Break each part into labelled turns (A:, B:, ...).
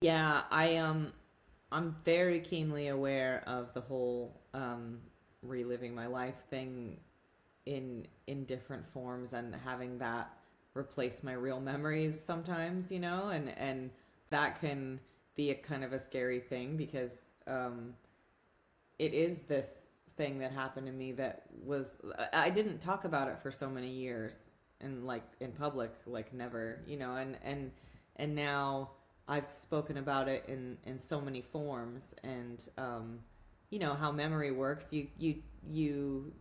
A: Yeah, I'm very keenly aware of the whole reliving my life thing in different forms and having that replace my real memories sometimes, and that can be a kind of a scary thing because it is this thing that happened to me that was I didn't talk about it for so many years and like in public, like never, and now I've spoken about it in so many forms, and how memory works. You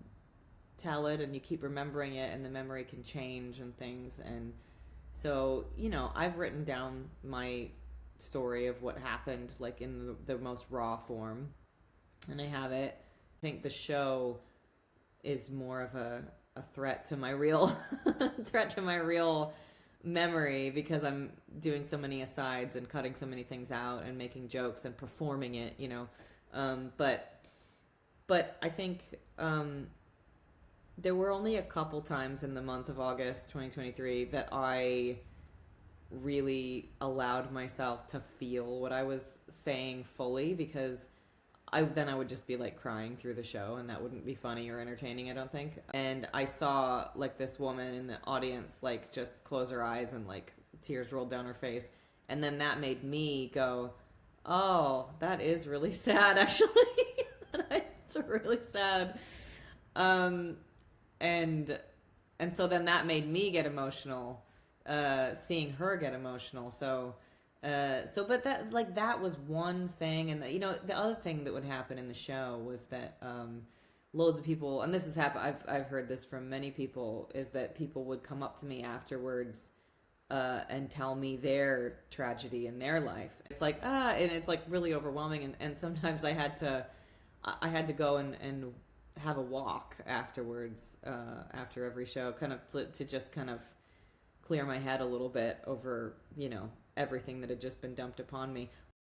A: tell it and you keep remembering it, and the memory can change and things. And so, I've written down my story of what happened, like in the most raw form, and I have it. I think the show is more of a threat to my real threat to my real memory because I'm doing so many asides and cutting so many things out and making jokes and performing it. But I think there were only a couple times in the month of August 2023 that I really allowed myself to feel what I was saying fully, because I would just be like crying through the show, and that wouldn't be funny or entertaining, I don't think. And I saw like this woman in the audience like just close her eyes and like tears rolled down her face, and then that made me go, "Oh, that is really sad, actually." It's really sad. Um, and and so then that made me get emotional, seeing her get emotional. But that was one thing, and the other thing that would happen in the show was that loads of people, and this has happened. I've heard this from many people, is that people would come up to me afterwards and tell me their tragedy in their life. It's like and it's like really overwhelming, and sometimes I had to go and have a walk afterwards, after every show, kind of to just kind of clear my head a little bit over everything that had just been dumped upon me.